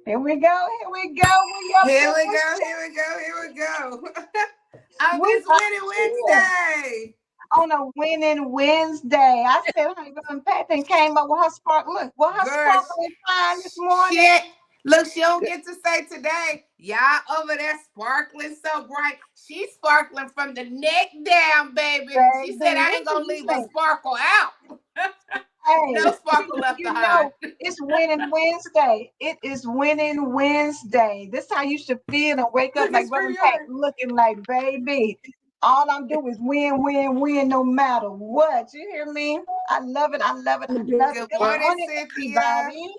Here we go. Here we go. Here we go. Here we go. Here we go. On We this are Winning here Wednesday. on a winning Wednesday. I said, honey, Pat and came up with her sparkle. Look, well, her Girl, sparkling shine this morning. shit. Look, she don't get to say today. Y'all over there sparkling so bright. She's sparkling from the neck down, baby. She said I ain't gonna leave a sparkle out. Hey, No sparkle left behind. It's winning Wednesday. It is winning Wednesday. This is how you should feel and wake up Look, like it's Brother pretty Pat, hard. looking like, baby, all I'm doing is win, win, win, no matter what. You hear me? I love it. I love it. I love it. Good Good morning, morning, Cynthia. everybody. I'm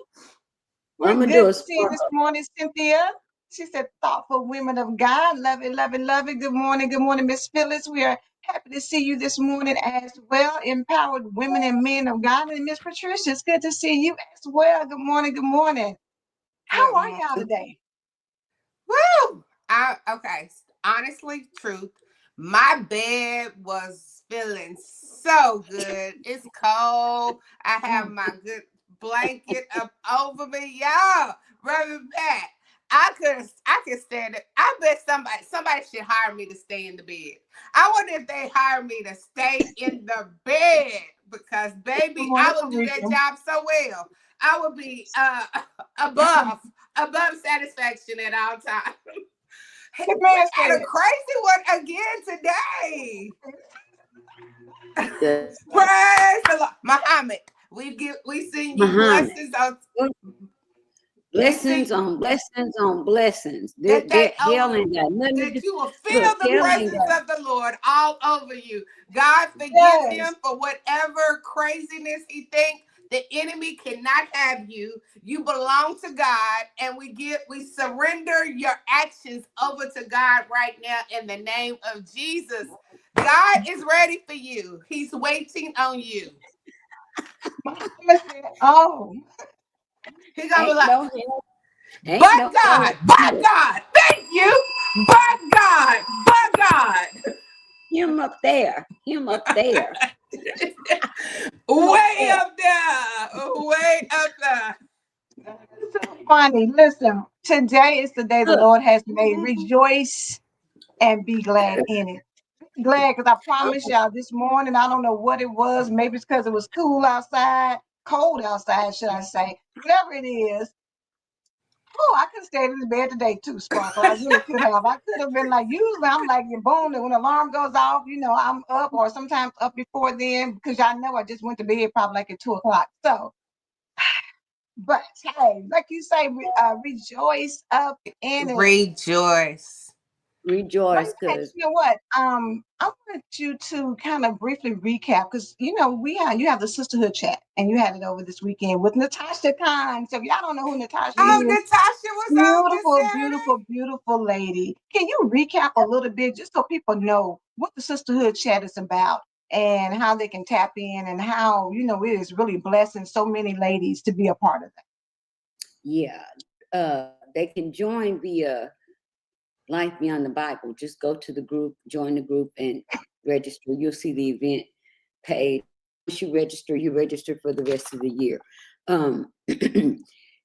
We're gonna good do a to see you this morning, Cynthia. She said, thoughtful women of God. Love it, love it, love it. Good morning, Miss Phyllis. We are happy to see you this morning as well. Empowered women and men of God. And Miss Patricia, it's good to see you as well. Good morning, good morning. How are y'all today? Woo! Okay. Honestly, truth. My bed was feeling so good. It's cold. I have my good blanket up over me. Y'all, Brother Pat, I could stand it. I bet somebody should hire me to stay in the bed. I wonder if they hire me to stay in the bed because baby, I would do that job so well. I would be above satisfaction at all times. We had a crazy one again today. Praise the Lord. Muhammad, we send you blessings on blessings on blessings on blessings. That That you will feel the presence of the Lord all over you. God forgive him for whatever craziness he thinks. The enemy cannot have you. You belong to God, and we surrender your actions over to God right now in the name of Jesus. God is ready for you. He's waiting on you. Oh, He's gonna be like, but God, thank you, but God. Him up there. Way up there. So funny. Listen, today is the day the Lord has made. Rejoice and be glad in it. Glad because I promise y'all this morning, I don't know what it was. Maybe it's because it was cool outside, cold outside, should I say. Whatever it is. Oh, I could have stayed in the bed today too, Sparkle. I really could have. I could have been like, usually I'm like, your bone, when the alarm goes off, I'm up or sometimes up before then because y'all know I just went to bed probably like at 2:00. So, but hey, like you say, rejoice up in it. Rejoice, because you know what? I want you to kind of briefly recap because you have the sisterhood chat and you had it over this weekend with Natasha Khan. So if y'all don't know who Natasha is, Natasha was beautiful lady. Can you recap a little bit just so people know what the sisterhood chat is about and how they can tap in and how it is really blessing so many ladies to be a part of that? Yeah, they can join via Life Beyond the Bible. Just go to the group, join the group, and register. You'll see the event page you register for the rest of the year.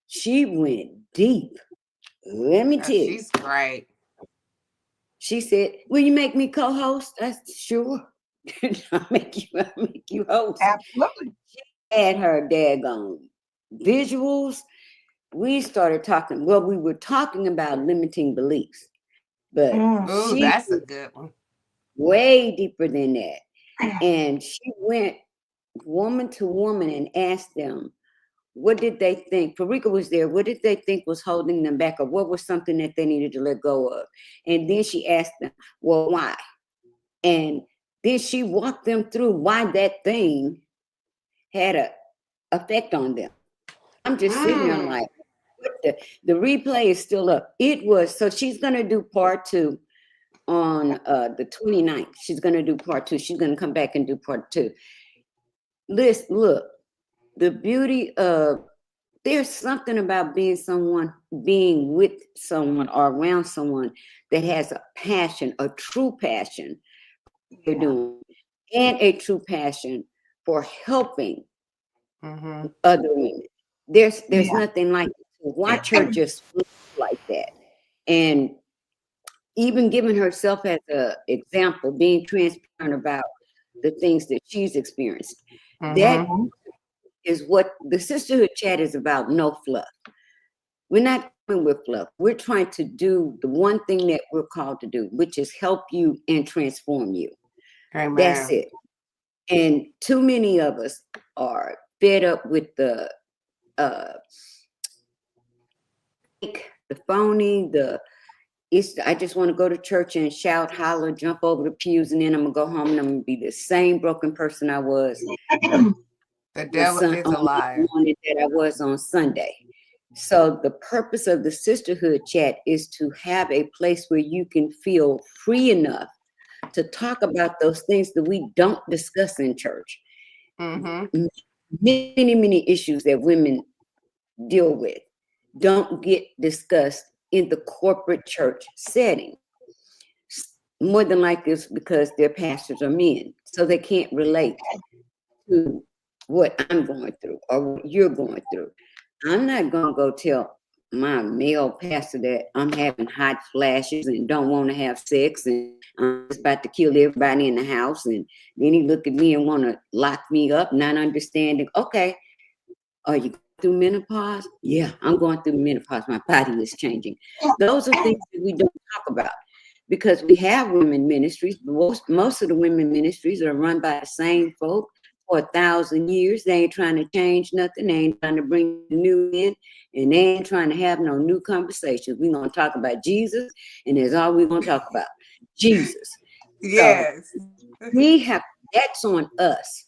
She went deep. Let me tell you. She's great. She said, "Will you make me co-host?" I said, "Sure." I'll make you host. Absolutely. She had her daggone visuals. We started talking. Well, we were talking about limiting beliefs, but Ooh, she that's a was good one. way deeper than that. And she went woman to woman and asked them, what did they think? Farika was there. What did they think was holding them back, or what was something that they needed to let go of? And then she asked them, well, why? And then she walked them through why that thing had a effect on them. I'm just sitting there like, what the replay is still up. It was, so she's going to do part 2 on the 29th. She's going to do part 2. She's going to come back and do part 2. Look, the beauty of, there's something about being with someone or around someone that has a passion, a true passion for doing, and a true passion for helping other women. There's nothing like it. To watch her just flip like that, and even giving herself as an example, being transparent about the things that she's experienced. That is what the sisterhood chat is about. No fluff. We're not coming with fluff. We're trying to do the one thing that we're called to do, which is help you and transform you. Amen. That's it. And too many of us are fed up with the phony, I just want to go to church and shout, holler, jump over the pews, and then I'm gonna go home and I'm gonna be the same broken person I was. The devil is a liar. That I was on Sunday. So the purpose of the sisterhood chat is to have a place where you can feel free enough to talk about those things that we don't discuss in church. Many issues that women deal with don't get discussed in the corporate church setting. More than likely it's because their pastors are men, so they can't relate to what I'm going through or what you're going through. I'm not going to go tell my male pastor that I'm having hot flashes and don't want to have sex and I'm just about to kill everybody in the house. And then he look at me and want to lock me up, not understanding, okay, are you going through menopause? Yeah, I'm going through menopause. My body is changing. Those are things that we don't talk about because we have women ministries. Most of the women ministries are run by the same folk for 1,000 years. They ain't trying to change nothing. They ain't trying to bring new in, and they ain't trying to have no new conversations. We're going to talk about Jesus, and that's all we're going to talk about. Jesus. Yes. So that's on us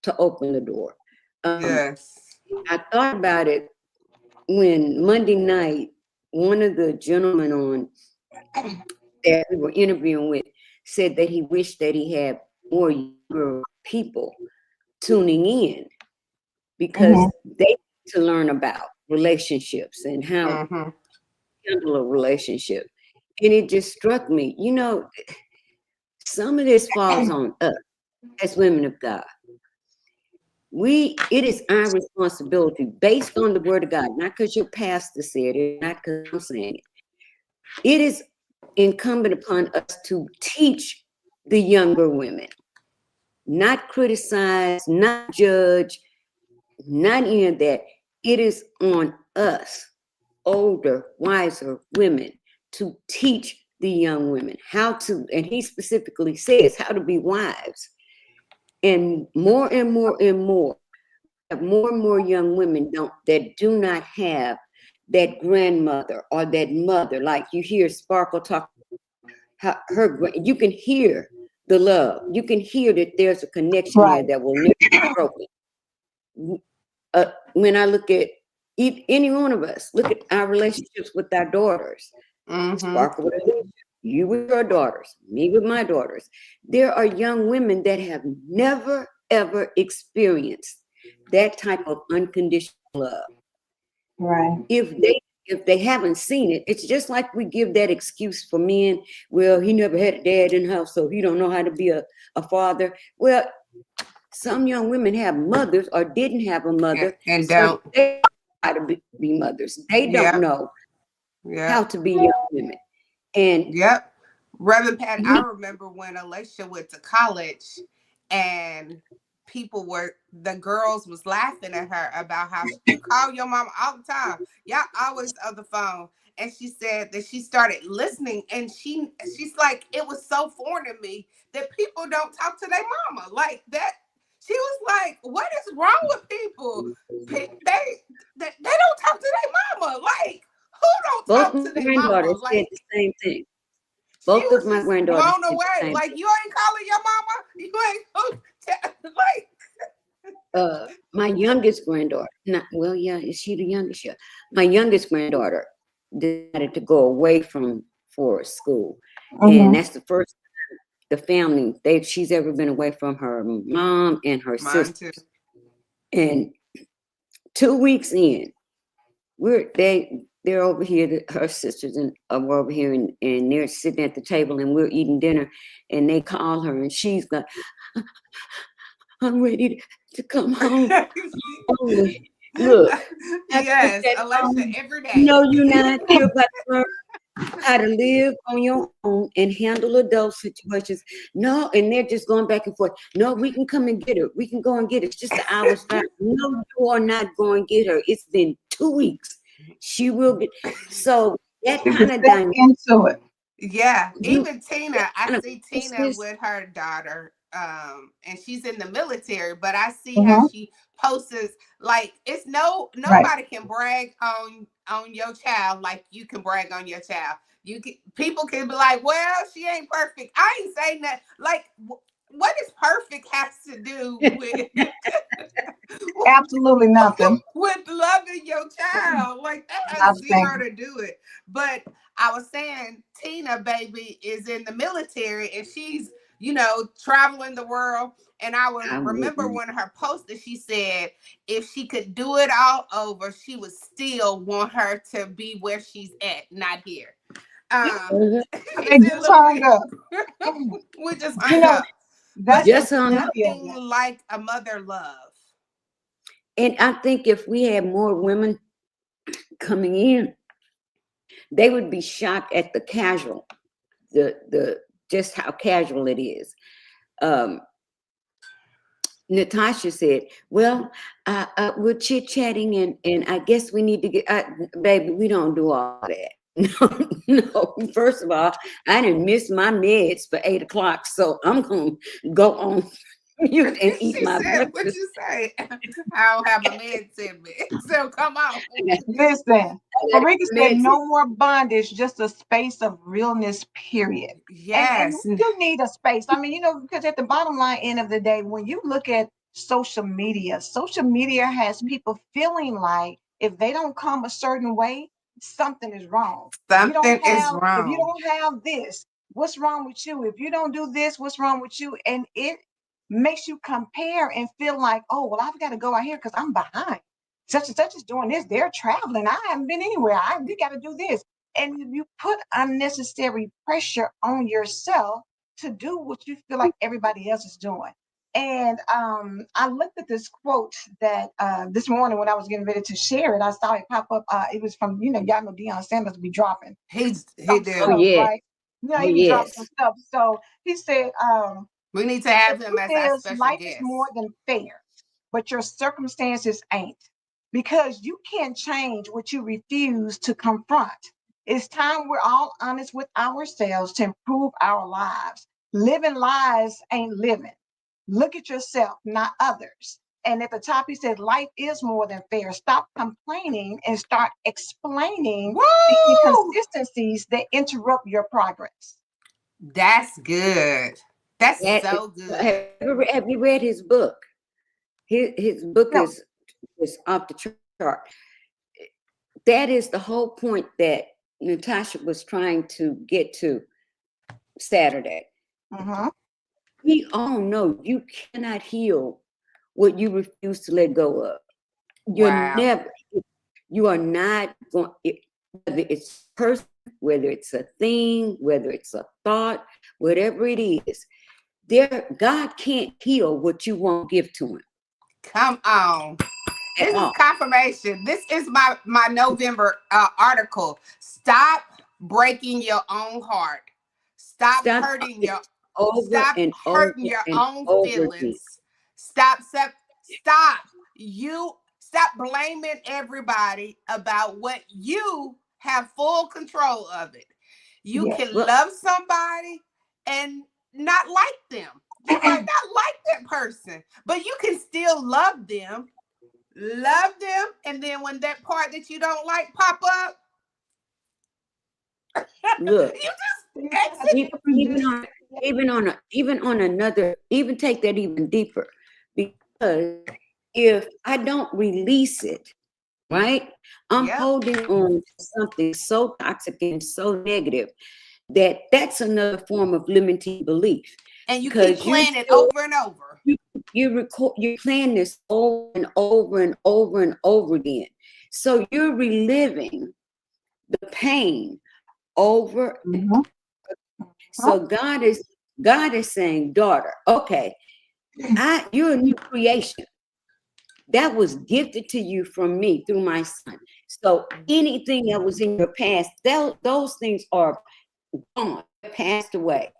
to open the door. Yes. I thought about it when Monday night, one of the gentlemen on that we were interviewing with said that he wished that he had more younger people tuning in because they need to learn about relationships and how to handle a relationship. And it just struck me, some of this falls on us as women of God. It is our responsibility based on the word of God, not because your pastor said it, not because I'm saying it. It is incumbent upon us to teach the younger women, not criticize, not judge, not any of that. It is on us, older, wiser women, to teach the young women how to, and he specifically says how to be wives. And more and more and more young women that do not have that grandmother or that mother. Like you hear Sparkle talk, you can hear the love. You can hear that there's a connection there that will never be broken. When I look at any one of us, look at our relationships with our daughters. Sparkle with Alicia, you with your daughters, me with my daughters. There are young women that have never, ever experienced that type of unconditional love. Right. If they haven't seen it, it's just like we give that excuse for men. Well, he never had a dad in the house, so he don't know how to be a father. Well, Some young women have mothers or didn't have a mother, and so don't. they try to be mothers. They don't Yep. know how Yep. to be young women. And Yep. Reverend Pat, I remember when Alicia went to college and the girls was laughing at her about how you call your mama all the time. Y'all always on the phone. And she said that she started listening and she's like, it was so foreign to me that people don't talk to their mama like that. She was like, what is wrong with people? They don't talk to their mama. Like, who don't both talk my to their mama? granddaughters said Like, the same thing. she Both of was my just granddaughters blown said the away. same Like, thing. you ain't calling your mama. You ain't like. My youngest granddaughter, is she the youngest? Yeah. My youngest granddaughter decided to go away for school. And that's the first time the family, she's ever been away from her mom and her Mine sister. too. And 2 weeks in, they're over here, her sisters and we're over here and they're sitting at the table and we're eating dinner and they call her and she's like, I'm ready to come home. Look, yes, Alicia, every day. No, you're not. You're about to learn how to live on your own and handle adult situations. No, and they're just going back and forth. No, we can come and get her. We can go and get her. It's just an hour's drive. No, you are not going to get her. It's been 2 weeks. She will get. So that kind of dynamic into it. Yeah, even Tina, I see Tina with her daughter, and she's in the military, but I see how she posts like it's nobody can brag on your child like you can brag on your child. People can be like, well, she ain't perfect. I ain't saying that. Like, what does perfect has to do with absolutely nothing with loving your child? Like that has zero to do it. But I was saying Tina baby is in the military and she's, traveling the world. And I would remember when her posted, she said if she could do it all over, she would still want her to be where she's at, not here. They just hung up. We just hung up. But just it's nothing like a mother love. And I think if we had more women coming in, they would be shocked at the just how casual it is. Natasha said, well, we're chit-chatting and I guess we need to get, baby, we don't do all that. No, first of all, I didn't miss my meds for 8 o'clock, so I'm going to go on mute and eat my breakfast. What'd you say? I don't have a meds in me, so come on. Listen, Marika said no more bondage, just a space of realness, period. Yes. And we do need a space. I mean, because at the bottom line, end of the day, when you look at social media has people feeling like if they don't come a certain way, something is wrong. If you don't have this, what's wrong with you? If you don't do this, what's wrong with you? And it makes you compare and feel like, oh, well, I've got to go out here because I'm behind. Such and such is doing this. They're traveling. I haven't been anywhere. We got to do this. And you put unnecessary pressure on yourself to do what you feel like everybody else is doing. And I looked at this quote that this morning when I was getting ready to share it, I saw it pop up. It was from, y'all know Deion Sanders be dropping. He did. Stuff, right? He be dropping some stuff. So he said, we need to have him as our special life guest. is more than fair, but your circumstances ain't. Because you can't change what you refuse to confront. It's time we're all honest with ourselves to improve our lives. Living lies ain't living. Look at yourself, not others. And at the top, he said, life is more than fair. Stop complaining and start explaining the inconsistencies that interrupt your progress. That's good. That's so good. Have you read his book? His book is off the chart. That is the whole point that Natasha was trying to get to Saturday. We all know you cannot heal what you refuse to let go of. You are not going, whether it's a person, whether it's a thing, whether it's a thought, whatever it is, God can't heal what you won't give to him. Come on. At This is all. confirmation. This is my November article. Stop breaking your own heart. Stop Stop hurting your over stop and over hurting your and own over again. feelings. Stop. Stop blaming everybody about what you have full control of it. You Yes. can Well, love somebody and not like them. You might not like that person, but you can still love them, and then when that part that you don't like pop up, look, you just exit. even take that even deeper, because if I don't release it, right, I'm Yep. holding on to something so toxic and so negative that's another form of limiting belief. And you keep Because playing it over and over. you're playing this over and over and over and over again. So you're reliving the pain over. Mm-hmm. So God is saying, daughter, okay, you're a new creation. That was gifted to you from me through my son. So anything that was in your past, those things are gone, passed away.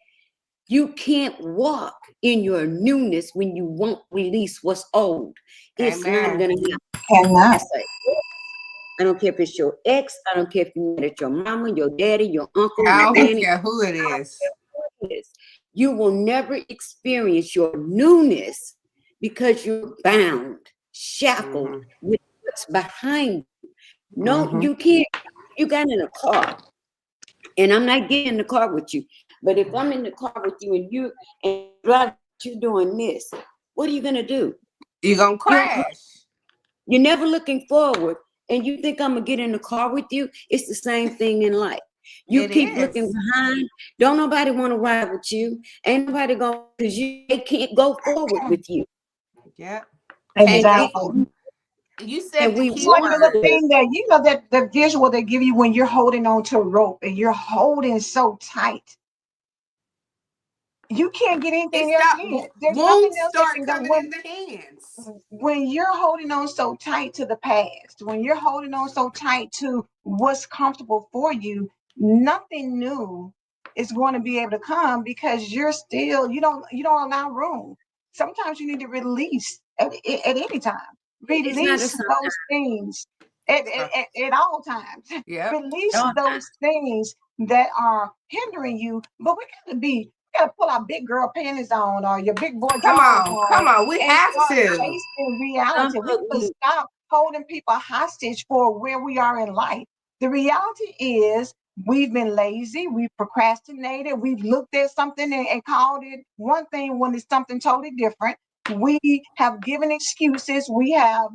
You can't walk in your newness when you won't release what's old. It's not Amen. gonna happen. Cannot. I don't care if it's your ex. I don't care if you met your mama, your daddy, your uncle, I your don't granny. care who it is. You will never experience your newness because you're bound, shackled with what's behind you. No, you can't. You got in a car, and I'm not getting in the car with you. But if I'm in the car with you and you're doing this, what are you gonna do? You're gonna crash. You're never looking forward, and you think I'm gonna get in the car with you. It's the same thing in life. You It keep is. looking behind. Don't nobody want to ride with you. Ain't nobody going, because they can't go forward with you. Yeah. Exactly. You said And the we key Like want the word. thing that that the visual they give you when you're holding on to a rope and you're holding so tight, you can't get It anything else stop in. There's nothing wounds else that start can go. coming in the hands. When you're holding on so tight to the past, when you're holding on so tight to what's comfortable for you, nothing new is going to be able to come because you don't allow room. Sometimes you need to release at any time. it's not a Release those things at all times. Yep. Release those things that are hindering you. But we gotta pull our big girl panties on or your big boy drawers Come on on. We and have start to. facing reality. We have to stop holding people hostage for where we are in life. The reality is we've been lazy, we've procrastinated, we've looked at something and called it one thing when it's something totally different. We have given excuses, we have,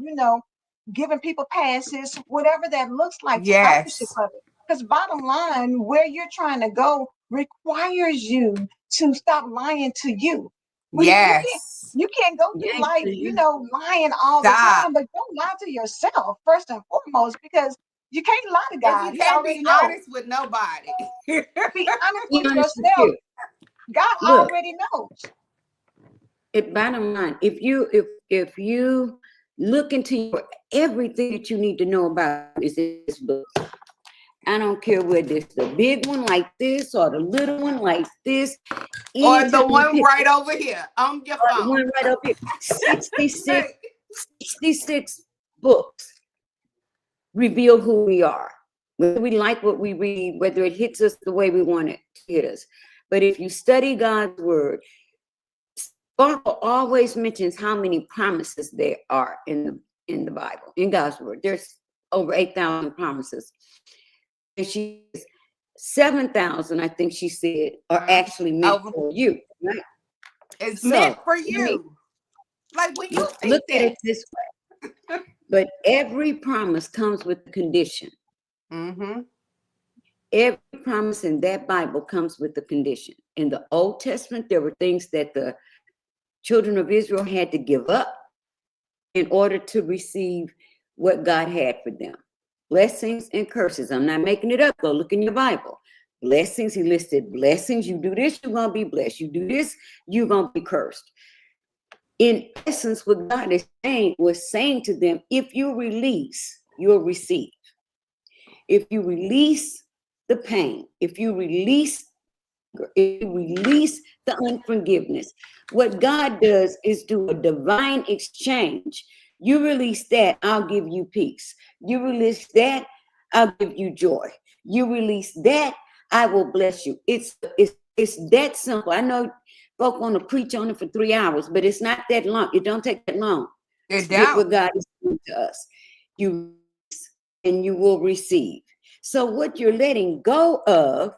given people passes, whatever that looks like to ownership Yes. of it. Because bottom line, where you're trying to go requires you to stop lying to you. Yes. You can't go through life, lying all the Stop. time, but don't lie to yourself first and foremost, because you can't lie to Because God. you He can't be already knows. honest with nobody. Be honest Be with honest with yourself. you. God Look, already knows. bottom line, if you look into everything that you need to know about is in this book. I don't care whether it's the big one like this or the little one like this. Or the Anytime you one pick right over here on your the phone. one right up here, 66 books reveal who we are. Whether we like what we read, whether it hits us the way we want it to hit us. But if you study God's word, Sparkle always mentions how many promises there are in the Bible, in God's word. There's over 8,000 promises. And 7,000, I think she said, are actually meant for you, right? It's So, meant for you. Like when you think look at that. it this way. But every promise comes with a condition. Every promise in that Bible comes with a condition. In the Old Testament, there were things that the children of Israel had to give up in order to receive what God had for them. Blessings and curses. I'm not making it up. Go look in your Bible. blessings. He listed blessings. You do this, you're going to be blessed. You do this, you're going to be cursed. In essence, what God is saying was saying to them, if you release, you'll receive. If you release the pain, if you release the unforgiveness, what God does is do a divine exchange. You release that, I'll give you peace. You release that, I'll give you joy. You release that, I will bless you. It's that simple. I know folk want to preach on it for 3 hours, but it's not that long. It don't take that long to get what God is doing to us. You release and you will receive. So what you're letting go of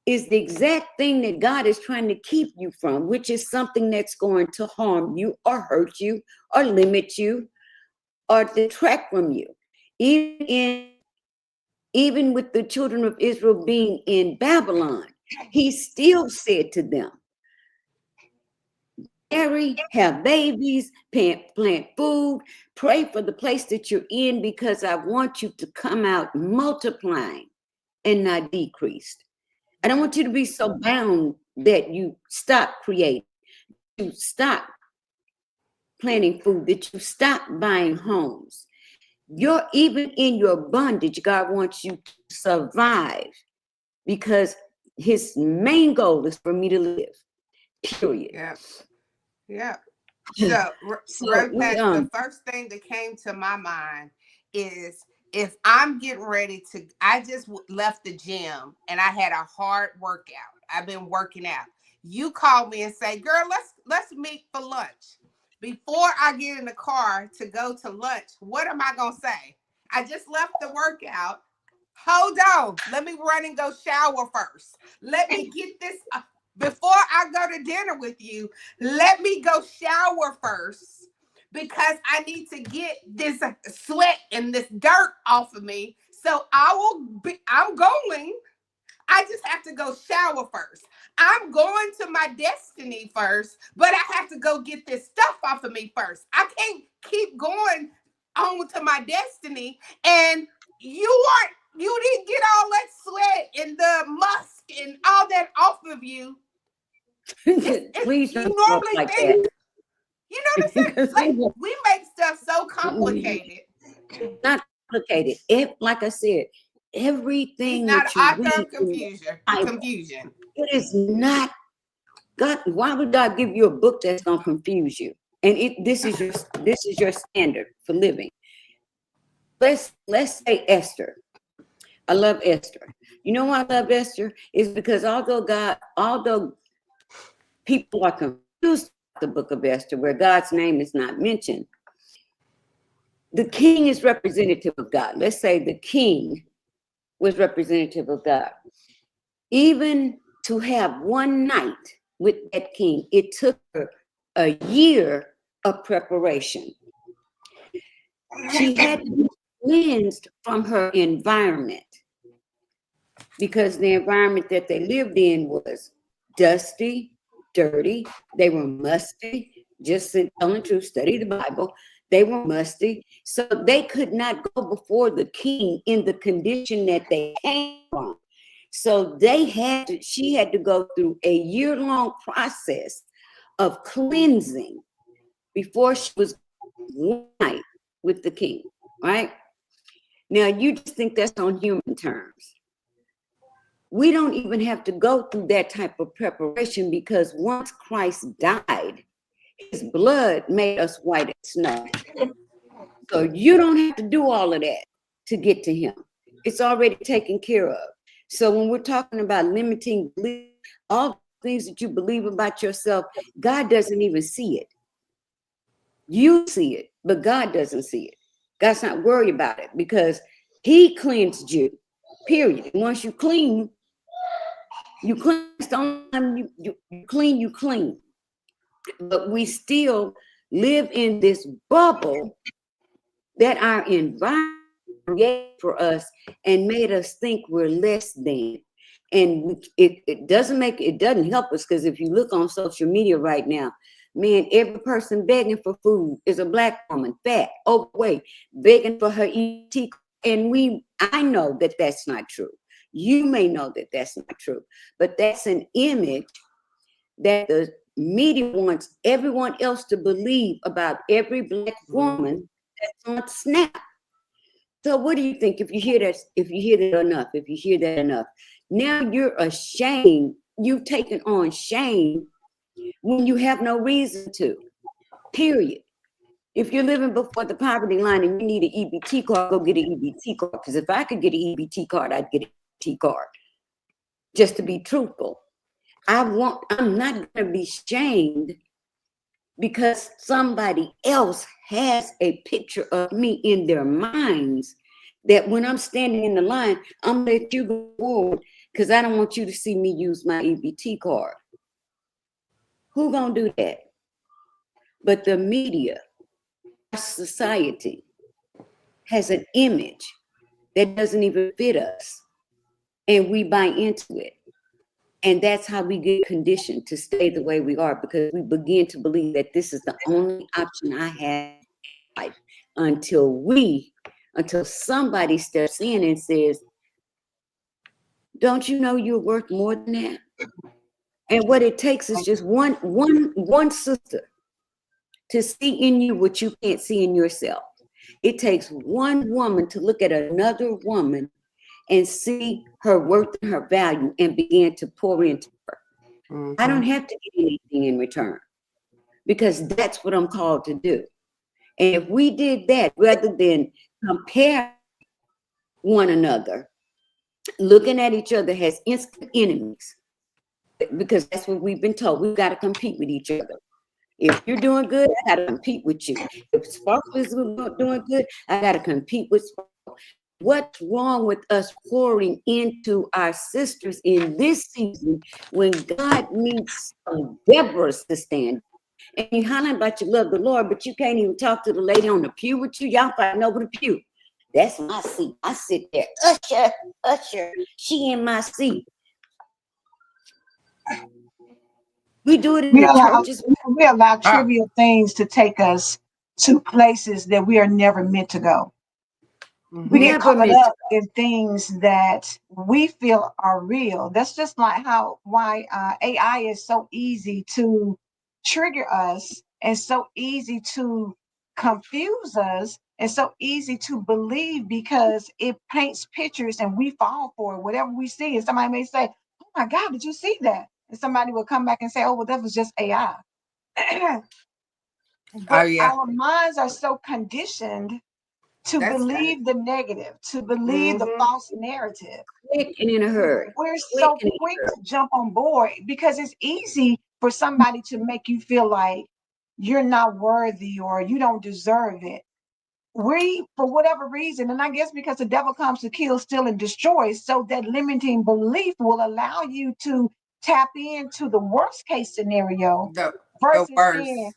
is the exact thing that God is trying to keep you from, which is something that's going to harm you or hurt you or limit you or detract from you. Even with the children of Israel being in Babylon, he still said to them, marry, have babies, plant food, pray for the place that you're in, because I want you to come out multiplying and not decreased. I don't want you to be so bound that you stop creating, you stop planting food, that you stop buying homes. You're even in your bondage. God wants you to survive, because his main goal is for me to live, period. Yeah. So, the first thing that came to my mind is, if I'm getting ready to, I just left the gym and I had a hard workout. I've been working out. You call me and say, girl, let's meet for lunch. Before I get in the car to go to lunch, what am I going to say? I just left the workout. Hold on. Let me run and go shower first. Let me get this. Before I go to dinner with you, let me go shower first, because I need to get this sweat and this dirt off of me. So I'm going. I just have to go shower first. I'm going to my destiny first, but I have to go get this stuff off of me first. I can't keep going on to my destiny, and you didn't get all that sweat and the musk and all that off of you. Please don't talk like think, that. You know what I'm saying? Like, we make stuff so complicated. Not complicated. Like I said, everything He's not that you author of read, confusion. It is not God. Why would God give you a book that's gonna confuse you? And this is your standard for living. Let's say Esther. I love Esther. You know why I love Esther? Is because although people are confused about the book of Esther, where God's name is not mentioned, the king is representative of God. Let's say the king was representative of God. Even to have one night with that king, it took her a year of preparation. She had to be cleansed from her environment, because the environment that they lived in was dusty, dirty. They were musty. Just telling the truth, study the Bible. They were musty. So they could not go before the king in the condition that they came from. So she had to go through a year-long process of cleansing before she was one night with the king, right? Now, you just think that's on human terms. We don't even have to go through that type of preparation, because once Christ died, his blood made us white as snow. So you don't have to do all of that to get to him. It's already taken care of. So when we're talking about limiting belief, all things that you believe about yourself, God doesn't even see it. You see it, but God doesn't see it. God's not worried about it, because he cleansed you, period. And once you clean, you clean. But we still live in this bubble that our environment created for us and made us think we're less than. And it doesn't help us, because if you look on social media right now, man, every person begging for food is a Black woman, fat, overweight, begging for her ET. And I know that that's not true. You may know that that's not true, but that's an image that the media wants everyone else to believe about every Black woman that's on Snap. So what do you think if you hear that, enough, now you're ashamed, you've taken on shame when you have no reason to, period. If you're living before the poverty line and you need an EBT card, go get an EBT card. Because if I could get an EBT card, I'd get an EBT card. Just to be truthful. I'm not going to be shamed because somebody else has a picture of me in their minds, that when I'm standing in the line, I'm going to let you go forward because I don't want you to see me use my EBT card. Who going to do that? But the media, our society, has an image that doesn't even fit us, and we buy into it. And that's how we get conditioned to stay the way we are, because we begin to believe that this is the only option I have in life until somebody steps in and says, don't you know you're worth more than that? And what it takes is just one sister to see in you what you can't see in yourself. It takes one woman to look at another woman and see her worth and her value and begin to pour into her. I don't have to get anything in return, because that's what I'm called to do. And if we did that, rather than compare one another, looking at each other as instant enemies, because that's what we've been told. We've got to compete with each other. If you're doing good, I got to compete with you. If Sparkle is doing good, I got to compete with Sparkle. What's wrong with us pouring into our sisters in this season when God needs some Deborahs to stand? And you holler about you love the Lord, but you can't even talk to the lady on the pew with you. Y'all fighting over the pew. That's my seat. I sit there. Usher, she in my seat. We do it in the churches. We allow trivial things to take us to places that we are never meant to go. We get caught up in things that we feel are real. That's just like why AI is so easy to trigger us and so easy to confuse us and so easy to believe, because it paints pictures and we fall for it. Whatever we see, and somebody may say, "Oh my God, did you see that?" And somebody will come back and say, "Oh, well, that was just AI." But our minds are so conditioned to believe the negative, to believe the false narrative. Quick and in a hurry. We're so quick to jump on board because it's easy for somebody to make you feel like you're not worthy or you don't deserve it. We, for whatever reason, and I guess because the devil comes to kill, steal, and destroy, so that limiting belief will allow you to tap into the worst case scenario versus saying,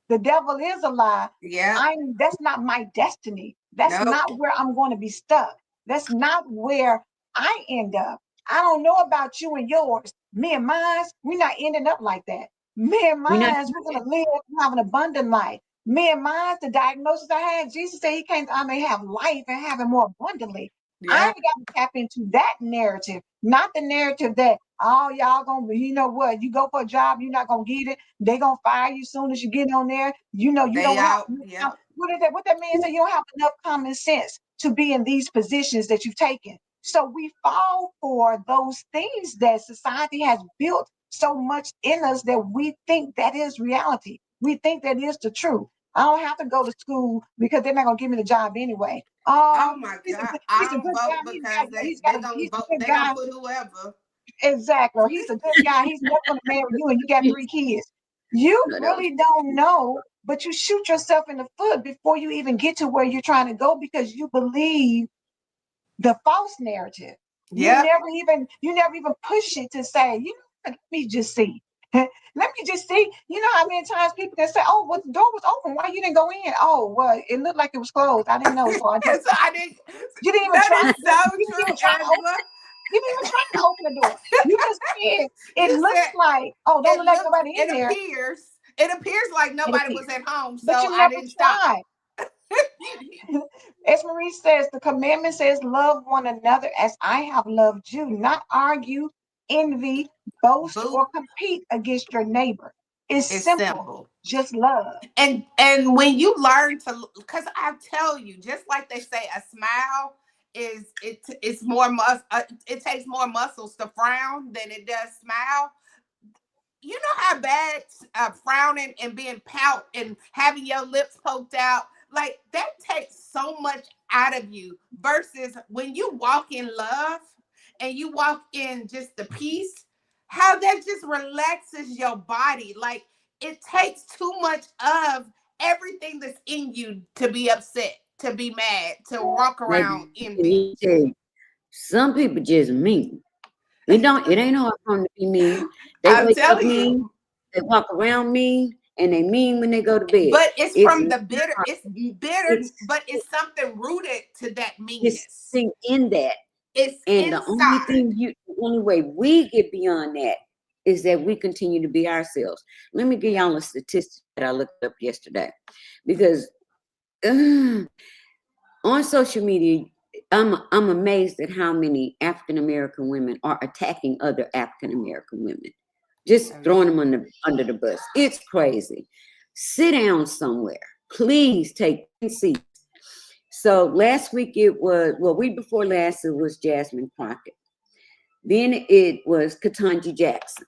the devil is a lie. Yeah. That's not my destiny. That's not where I'm going to be stuck. That's not where I end up. I don't know about you and yours. Me and mine, we're not ending up like that. Me and mine, we're going to live and have an abundant life. Me and mine, the diagnosis I had, Jesus said he came, I may have life and have it more abundantly. Yeah. I got to tap into that narrative, not the narrative that, oh, y'all gonna be, you know what, you go for a job, you're not gonna get it, they gonna fire you soon as you get on there, you know, you don't have, what is that, what that means, that you don't have enough common sense to be in these positions that you've taken. So we fall for those things that society has built so much in us that we think that is reality. We think that is the truth. I don't have to go to school because they're not gonna give me the job anyway. Oh my God! I don't vote because they gonna vote. They gonna put whoever. Exactly. Or he's a good guy. He's never gonna marry you, and you got 3 kids. You really don't know, but you shoot yourself in the foot before you even get to where you're trying to go because you believe the false narrative. Yeah. You never even push it to say, you know, let me just see. Let me just see. You know how many times people can say, "Oh, well, the door was open. Why you didn't go in?" "Oh, well, it looked like it was closed. I didn't know, so I just." So I didn't. You didn't even try. That is so true, you didn't even try to open the door. You just said it looks like, oh, don't let nobody in there. It appears like nobody was at home, so but you I never didn't stop. As Marie says, the commandment says, love one another as I have loved you, not argue, envy, boast, Boo. or compete against your neighbor. It's It's simple. simple. Just love. And when you learn to, because I tell you, just like they say, a smile it's more it takes more muscles to frown than it does smile. You know how bad frowning and being pout and having your lips poked out, like that takes so much out of you, versus when you walk in love and you walk in just the peace, how that just relaxes your body. Like it takes too much of everything that's in you to be upset, to be mad, to walk Like, around envy. you say, some people just mean. It ain't hard for them to be mean. They I'm wake up telling mean, you. they walk around mean, and they mean when they go to bed. But it's It's from the bitter, it's bitter, it's but it's something rooted to that it's meanness. something in that. It's And inside. the only way we get beyond that is that we continue to be ourselves. Let me give y'all a statistic that I looked up yesterday, because on social media, I'm amazed at how many African American women are attacking other African American women, just Oh, throwing yeah. them under the bus. It's crazy. Sit down somewhere. Please take seats. So last week week before last it was Jasmine Crockett. Then it was Ketanji Jackson.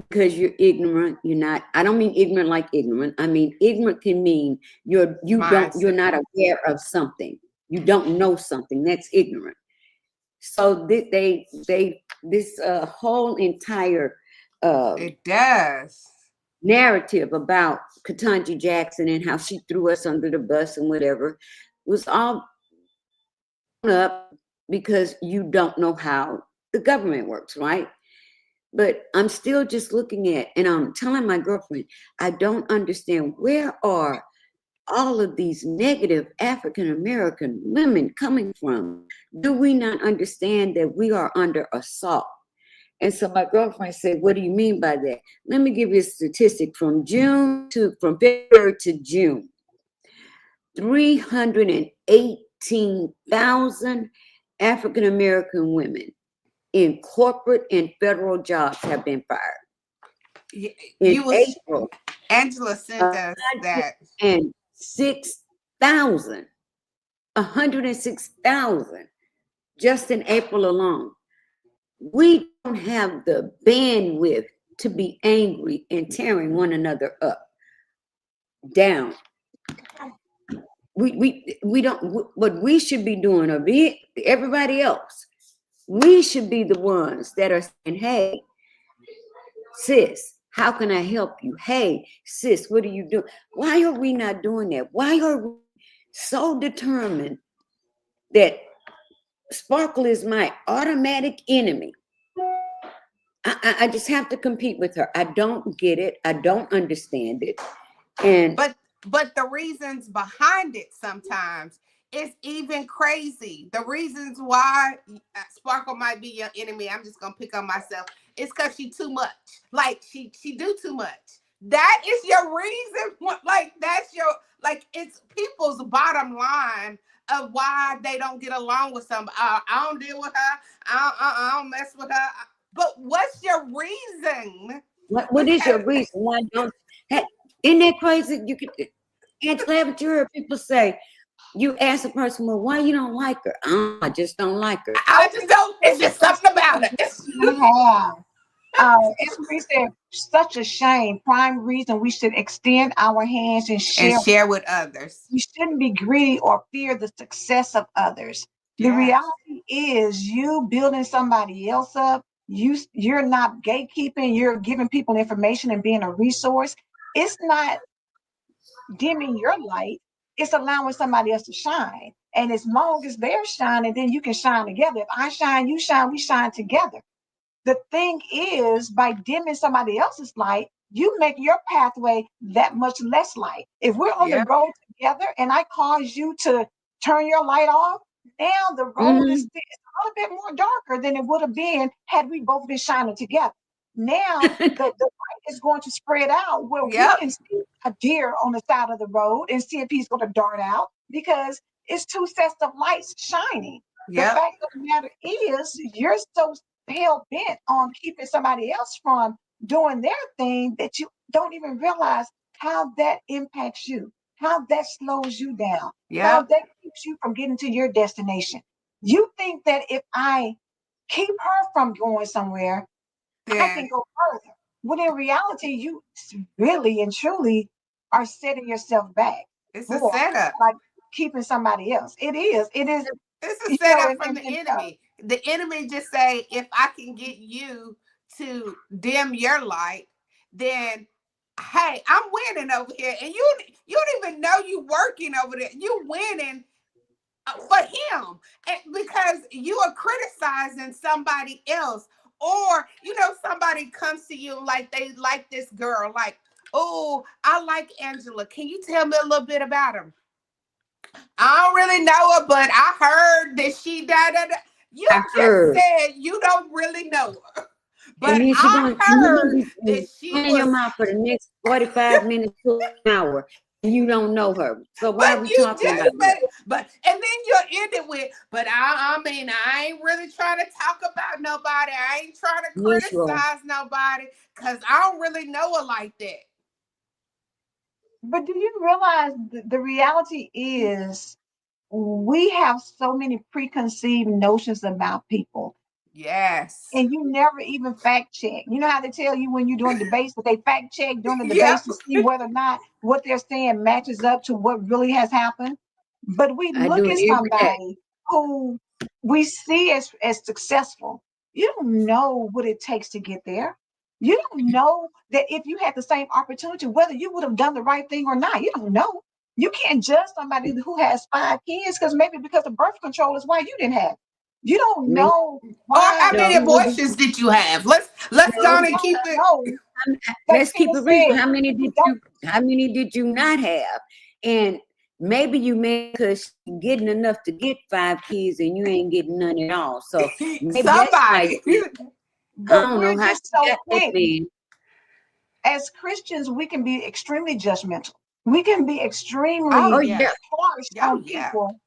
Because you're ignorant, you're not. I don't mean ignorant like ignorant. I mean ignorant can mean you're Mindset. not aware of something. You don't know something. That's ignorant. So this whole entire It does. narrative about Ketanji Jackson and how she threw us under the bus and whatever was all up because you don't know how the government works, right? But I'm still just looking at, and I'm telling my girlfriend, I don't understand, where are all of these negative African American women coming from? Do we not understand that we are under assault? And so my girlfriend said, what do you mean by that? Let me give you a statistic from February to June. 318,000 African American women in corporate and federal jobs have been fired. In You was April, Angela sent us that. 106,000, 106,000 just in April alone. We don't have the bandwidth to be angry and tearing one another up, down. We don't. What we should be doing, or be everybody else, we should be the ones that are saying, hey, sis, how can I help you? Hey, sis, what are you doing? Why are we not doing that? Why are we so determined that Sparkle is my automatic enemy? I just have to compete with her. I don't get it. I don't understand it. And But the reasons behind it sometimes is even crazy. The reasons why Sparkle might be your enemy, I'm just gonna pick on myself. It's because she too much. Like she do too much. That is your reason. Like that's your, like it's people's bottom line of why they don't get along with somebody. I don't deal with her. I don't mess with her. But what's your reason? what is your reason? Why don't? Hey, isn't that crazy? You could, Angela, haven't you heard people say, you ask a person, well, why you don't like her? I just don't like her. I just don't. It's just something about it. I have. As Marie said, such a shame. Prime reason we should extend our hands and And share. share with others. We shouldn't be greedy or fear the success of others. The Yes. reality is, you building somebody else up. You're not gatekeeping. You're giving people information and being a resource. It's not dimming your light. It's allowing somebody else to shine. And as long as they're shining, then you can shine together. If I shine, you shine, we shine together. The thing is, by dimming somebody else's light, you make your pathway that much less light. If we're on the Yep. road together and I cause you to turn your light off, now the road is Mhm. a little bit more darker than it would have been had we both been shining together. Now the light is going to spread out where we Yep. can see a deer on the side of the road and see if he's going to dart out. because it's two sets of lights shining. The Yep. fact of the matter is, you're so hell bent on keeping somebody else from doing their thing that you don't even realize how that impacts you, how that slows you down, how Yep. that keeps you from getting to your destination. You think that if I keep her from going somewhere, I Yeah. can go further. When in reality, you really and truly are setting yourself back It's a for setup. like keeping somebody else. It is. It is. It's a You know, setup from the enemy. The enemy just say, if I can get you to dim your light, then hey, I'm winning over here, and you don't even know you working over there. You winning for him, and because you are criticizing somebody else, or somebody comes to you like they like this girl, like, oh, I like Angela. Can you tell me a little bit about her? I don't really know her, but I heard that she da da da. You I just heard. said you don't really know her, And but then she I going heard to that she run your was. mouth for the next 45 minutes to an hour, and you don't know her. So why are But we you talking just about said, that? and then you end it with, but I mean, I ain't really trying to talk about nobody. I ain't trying to Yes, you are. criticize nobody because I don't really know her like that. but do you realize the reality is we have so many preconceived notions about people, Yes. and you never even fact check. You know how they tell you when you're doing debates that they fact check during the Yep. debates to see whether or not what they're saying matches up to what really has happened. But we I look do at it every day. somebody who we see as successful. You don't know what it takes to get there. You don't know that if you had the same opportunity, whether you would have done the right thing or not. You don't know. You can't judge somebody who has 5 kids because maybe because the birth control is why you didn't have it. You don't Me, know Or why how many no, abortions did you have? Let's go you on no. and keep don't it. know. Like Let's keep Tina it real. said, you don't. How many did you not have? And maybe you may because you're getting enough to get 5 kids and you ain't getting none at all. So maybe that's why Somebody. I But don't we're know how just she so got that quick. man. As Christians, we can be extremely judgmental. We can be Oh Oh extremely yeah. yeah, harsh Oh on yeah. people.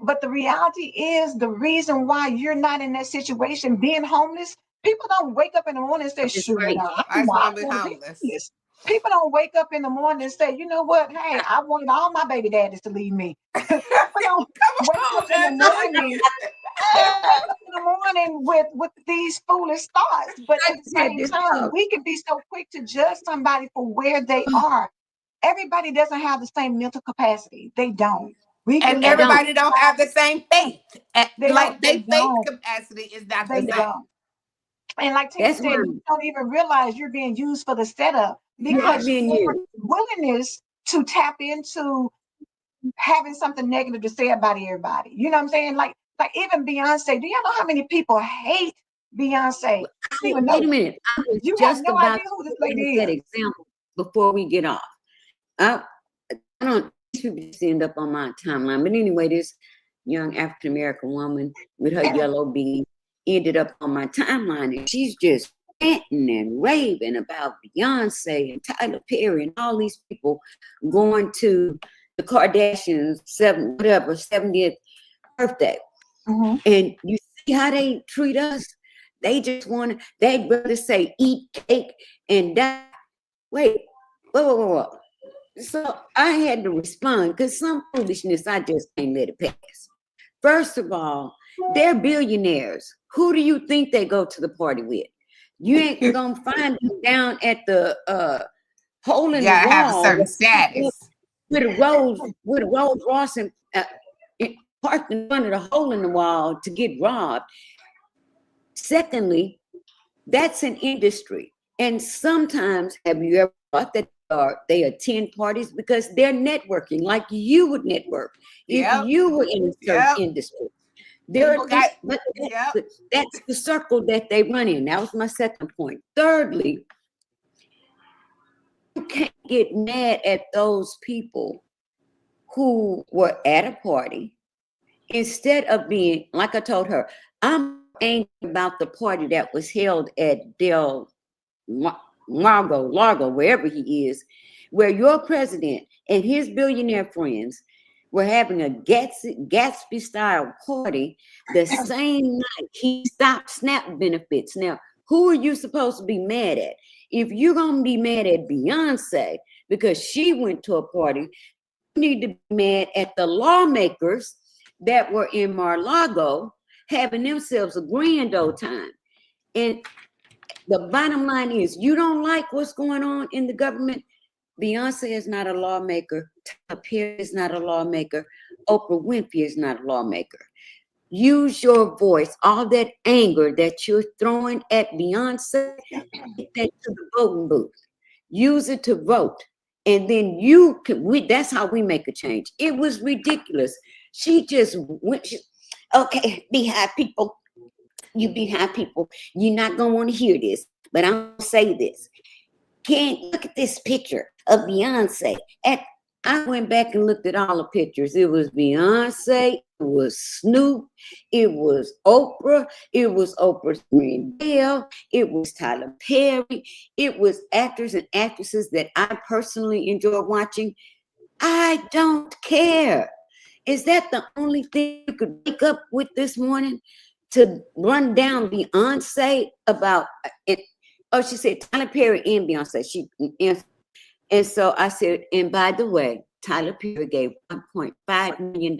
But the reality is, the reason why you're not in that situation, being homeless, people don't wake up in the morning and say, that's shoot, right. I just I want to be want to be homeless. homeless. People don't wake up in the morning and say, you know what? Hey, I wanted all my baby daddies to leave me. People don't Come wake up on in now, the morning. They don't wake up in the morning with these foolish thoughts. But I at the just had same this time, thought. we can be so quick to judge somebody for where they are. Everybody doesn't have the same mental capacity. They don't. We and can They let don't. everybody don't have the same faith. they Like don't they they faith don't capacity is not the they same. Okay. don't. And like Tina That's why said, you don't even realize you're being used for the setup you are because Yes. being your used. willingness to tap into having something negative to say about everybody. You know what I'm saying? Like even Beyonce. Do y'all know how many people hate Beyonce? I don't even Wait know. a minute. I was You have just no about idea to who this use lady that is. example before we get off. I, I don't. These people just end up on my timeline. But anyway, this young African American woman with her yellow bead ended up on my timeline, and she's just ranting and raving about Beyonce and Tyler Perry and all these people going to the Kardashians' 70th birthday. Mhm. And you see how they treat us? They just want to, they'd rather say eat cake and die. Wait, whoa. So I had to respond because some foolishness, I just can't let it pass. First of all, they're billionaires. Who do you think they go to the party with? You ain't gonna find them down at the hole You in the gotta have a wall certain status. with a Rolls Royce and parked in front of the hole in the wall to get robbed. Secondly, that's an industry. And sometimes, have you ever thought that they attend parties because they're networking like you would network if Yep. you were in a certain Yep. industry? People got. But Yep. that's the circle that they run in. That was my second point. Thirdly, you can't get mad at those people who were at a party instead of being, like I told her, I'm angry about the party that was held at Largo, wherever he is, where your president and his billionaire friends were having a Gatsby style party the same night he stopped SNAP benefits. Now, who are you supposed to be mad at? If you're going to be mad at Beyonce because she went to a party, you need to be mad at the lawmakers that were in Mar-a-Lago having themselves a grand old time. And the bottom line is, you don't like what's going on in the government. Beyonce is not a lawmaker. Tyler Perry is not a lawmaker. Oprah Winfrey is not a lawmaker. Use your voice. All that anger that you're throwing at Beyonce, get that to the voting booth. Use it to vote. And then you can, that's how we make a change. It was ridiculous. She just went, okay, Beehive people, you Beehive people, you're not going to want to hear this, but I'm going to say this. Can't look at this picture of Beyonce. I went back and looked at all the pictures. It was Beyonce, it was Snoop, it was Oprah, it was Oprah's Dale, it was Tyler Perry, it was actors and actresses that I personally enjoy watching. I don't care. Is that the only thing you could wake up with this morning? To run down Beyonce about it? Oh, she said Tyler Perry and Beyonce. And so I said, and by the way, Tyler Perry gave $1.5 million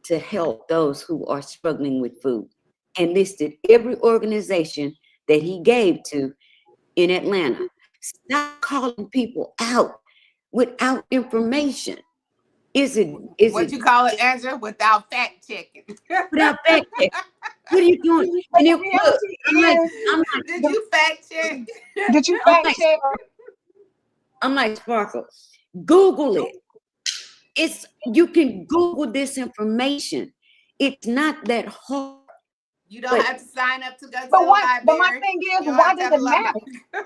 to help those who are struggling with food, and listed every organization that he gave to in Atlanta. Stop calling people out without information. Is what you call it, Angela? Without fact checking. Without fact checking. What are you doing? And it, look, I'm like, did you fact check? Did you fact check? I'm like, Sparkle, Google it. You can Google this information. It's not that hard. You don't have to sign up to go to the library. But my thing is, why does it matter?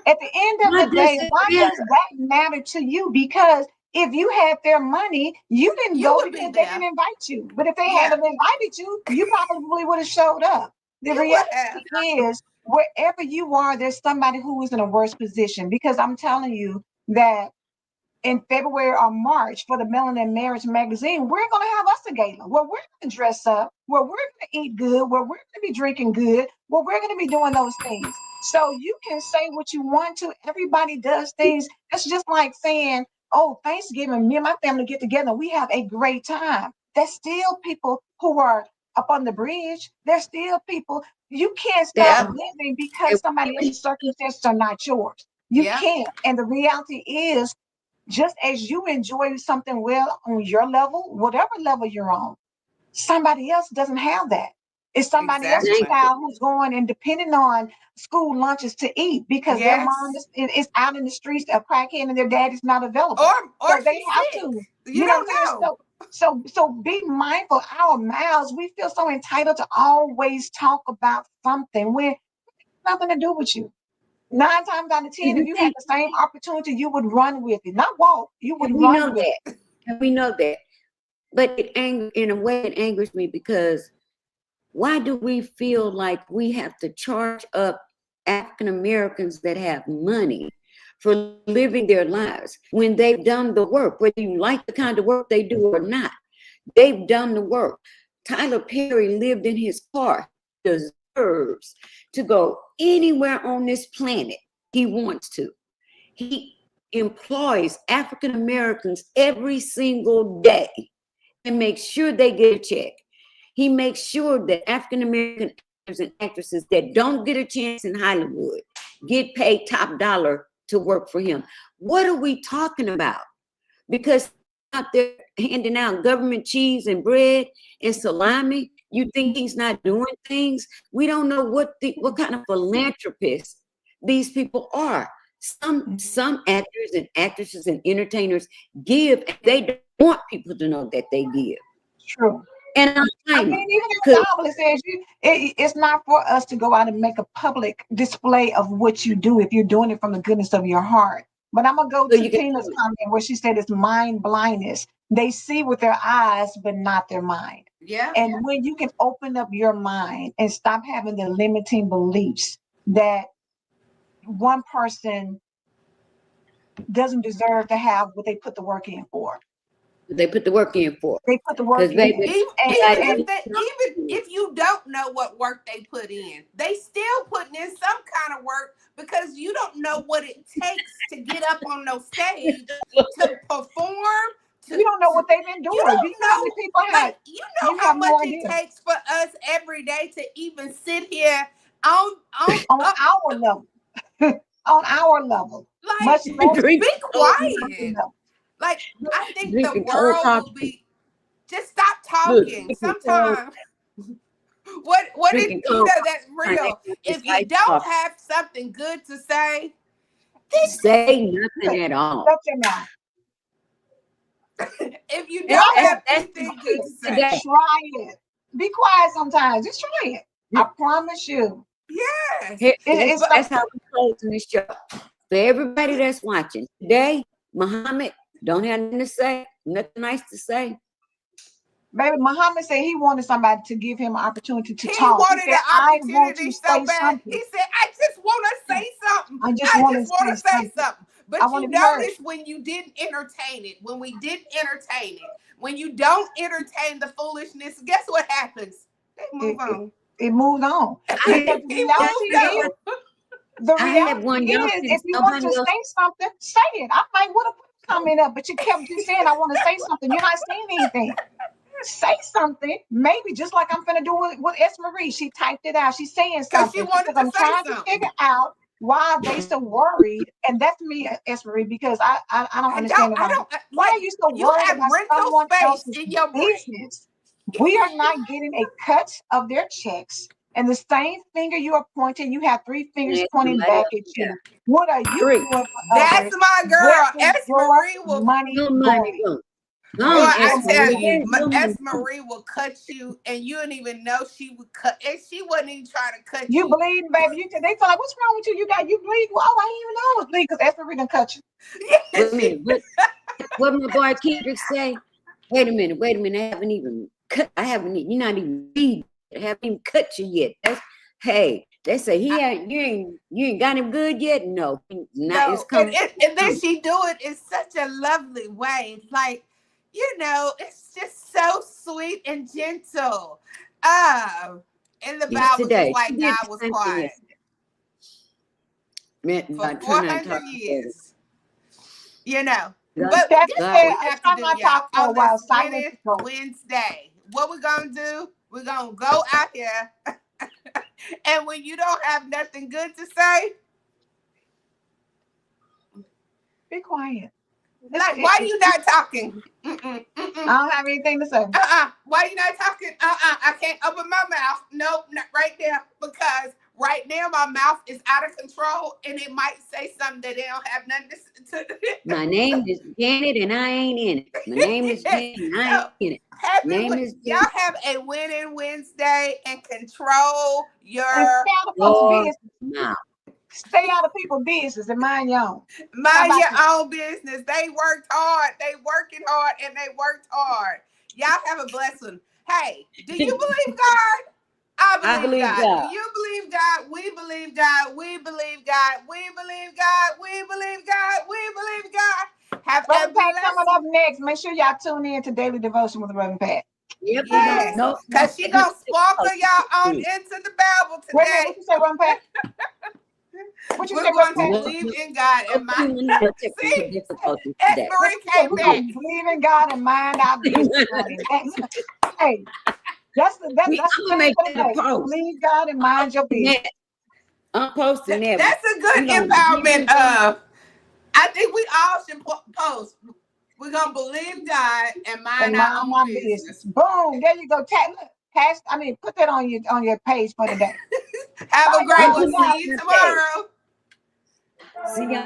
At the end of the day, why does that matter to you? Because if you had their money, you didn't go because they didn't invite you. But if they hadn't invited you, you probably would have showed up. The reality is, wherever you are, there's somebody who is in a worse position. Because I'm telling you that in February or March for the Melanin Marriage magazine, we're going to have us a gala where we're going to dress up, where we're going to eat good, where we're going to be drinking good, where we're going to be doing those things. So you can say what you want to. Everybody does things. It's just like saying, oh, Thanksgiving, me and my family get together. We have a great time. There's still people who are up on the bridge. There's still people. You can't stop living because somebody else's circumstances are not yours. You can't. And the reality is, just as you enjoy something well on your level, whatever level you're on, somebody else doesn't have that. It's somebody else's child who's going and depending on school lunches to eat because their mom is out in the streets a crackhead and their dad is not available. Or so they have to. You don't know. So be mindful. Our mouths, we feel so entitled to always talk about something when it's nothing to do with you. 9 times out of 10, if you had the same opportunity, you would run with it, not walk. You would run with it. And we know that. But in a way, it angers me because why do we feel like we have to charge up African Americans that have money for living their lives when they've done the work, whether you like the kind of work they do or not? They've done the work. Tyler Perry lived in his car. He deserves to go anywhere on this planet he wants to. He employs African Americans every single day and makes sure they get a check. He makes sure that African American actors and actresses that don't get a chance in Hollywood get paid top dollar to work for him. What are we talking about? Because out there handing out government cheese and bread and salami, you think he's not doing things? We don't know what kind of philanthropists these people are. Some actors and actresses and entertainers give, and they don't want people to know that they give. True. And I mean, even in the Bible, it says it's not for us to go out and make a public display of what you do if you're doing it from the goodness of your heart. But I'm going to go to Tina's comment where she said it's mind blindness. They see with their eyes, but not their mind. Yeah. And when you can open up your mind and stop having the limiting beliefs that one person doesn't deserve to have what they put the work in for. They put the work in for. They put the work Because in. baby, Even if you don't know what work they put in, they still putting in some kind of work because you don't know what it takes to get up on no stage to perform. You don't know what they've been You doing. Do you don't know how many know, people have? like, you know You how have no much it idea. takes for us every day to even sit here on our level. On our level. like, Much less be quiet. level. Like, I think the drinking cold world will coffee. be, just stop Look, talking. drinking cold, Sometimes what did drinking you cold know that's coffee. real? If you Iced don't coffee. have something good to say, Say nothing at all. Shut your mouth. if you And don't have That's anything good to say, today. try it. Be quiet sometimes. Just try it. I promise you. yes. That's how we closing this show. For everybody that's watching today, Muhammad don't have nothing to say, nothing nice to say. Baby, Muhammad said he wanted somebody to give him an opportunity to He talk. wanted He said, the I want opportunity to so say bad. something. He said, I just want to say something. I just want to say something. But I you want to be heard. notice when you didn't entertain it, when we didn't entertain it, when you don't entertain the foolishness, guess what happens? They move on. It moved on. Because He moved on. The I reality had one young is, thing if you want nobody to else. say something, say it. I might would have put a comment up, but you kept just saying, I want to say something. You're not saying anything. Say something. Maybe just like I'm finna do with S. Marie. She typed it out. She's saying Because she something. wanted Because I'm to say trying to something. figure out why they so worried. And that's me, S. Marie, because I don't understand it. Why are you so you worried have about rental someone space else's in your brain. business? We are not getting a cut of their checks. And the same finger you are pointing, you have three fingers Yeah, pointing somebody back else, at you. What are you Three. doing for That's others? my Where girl. is S. your Marie will, money No going? money going. boy, Gone, I S. tell Marie. you, No money S. going. Marie will cut you, and you didn't even know she would cut. And she wasn't even trying to cut You you. bleeding, baby. They feel like, what's wrong with you? You bleed. Well, I didn't even know it was bleeding because Esther done cut you. Wait a minute. What my boy Kendrick say? Wait a minute. I haven't even, you're not even bleeding. I haven't even cut you yet. Hey, they say you ain't got him good yet? No. No, It's coming. and then she do it in such a lovely way. It's like, it's just so sweet and gentle. In the Bible, just like God was quiet for 400 years. But guess what we have to do, y'all? On this Winning Wednesday, what we're gonna do? We're gonna go out here, and when you don't have nothing good to say, be quiet. Like, why are you not talking? I don't have anything to say. Why are you not talking? I can't open my mouth. Nope, not right there. Because right now my mouth is out of control and it might say something that they don't have nothing to My name is Janet and I ain't in it. My name is Janet and I ain't in it. Y'all have a winning Wednesday and control your mouth. Stay out of people's business and mind your own. Mind your own business. They worked hard. They working hard and they worked hard. Y'all have a blessing. Hey, do you believe God? I believe God. Do you believe God? We believe God. We believe God. We believe God. We believe God. We believe God. Have Reverend Pat coming up next. Make sure y'all tune in to Daily Devotion with Reverend Pat. Yep, yes, because she gonna sparkle y'all on into the Bible today. Wait a minute, what you say, Reverend Pat? What you We're say, going to believe in God and mind. See, S. Marie came back. Believe in God and mind our business. Hey, that's the thing for the day. Believe God and mind your business. I'm posting that. That's a good empowerment. I think we all should post. We're gonna believe God and mind our own business. Boom! There you go. Put that on your page for today. Have a great one. See you tomorrow. See ya.